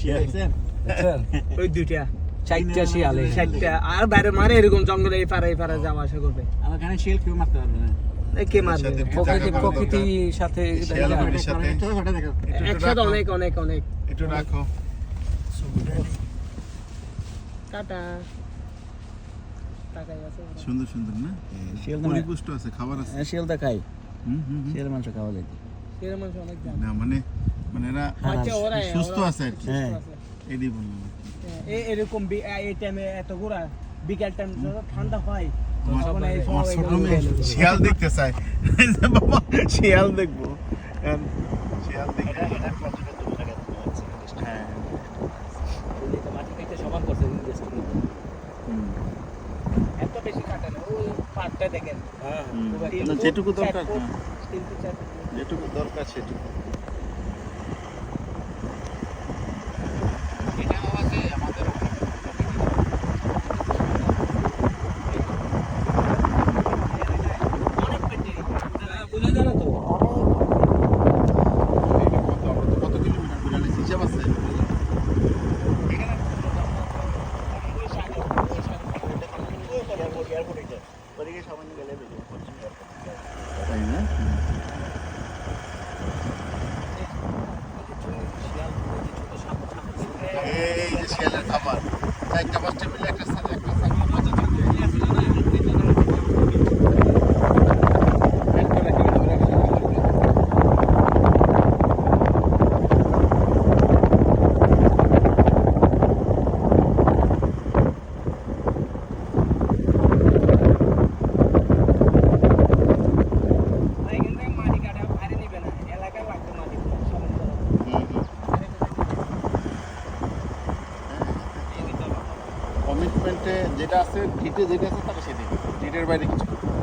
দেখছেন ওই দুইটা 4টা শিয়ালে 60টা আর বাইরে মারে এরকম জঙ্গলে এই পারে যাওয়া আসা করবে আমার এখানে শিয়াল কেউ মারতে পারবে না। কে মারবে প্রকৃতির সাথে একসাথে অনেক অনেক অনেক একটু রাখো টাটা টাকাই আছে সুন্দর সুন্দর না শিয়াল পরিপুষ্ট আছে খাবার আছে শিয়াল দেখাই হুম হুম হুম। শিয়াল মাংস খাওয়া যায়। এর মানুষ অনেক জানে না মানে মানে এরা আচ্ছা ওরা সুস্থ আছে আর কি হ্যাঁ। এটাই বললাম এরকম এই টাইমে এত ঘোরা বিকেল টাইম ঠান্ডা হয় তখন এই আমার সব ছোট মেয়ে শিয়াল দেখতে চায় বাবা শিয়াল দেখবো শিয়াল দেখে হ্যাঁ মাটি কেটে সমান করছে এত বেশি কাটে না ওই পাটটা দেখেন না, যেটুকু দরকার হ্যাঁ, 3-4 যেটুকু দরকার সেটুকু এটাও আছে আমাদের অনেক পেটে বুঝে জানো তো এটা কত আমরা তো কত কিলোমিটার ঘুরে আছি হিসাব আছে তাই না এই যে শিয়ালের খাবার একটা পাঁচটা মিলে একটা মাটি কাটা বাইরে নিবে না এলাকায় লাগবে মাটি কমিটমেন্টে যেটা আছে ডিটে যেটা আছে তারা সেটাই ডিটের বাইরে কিছু করবে না।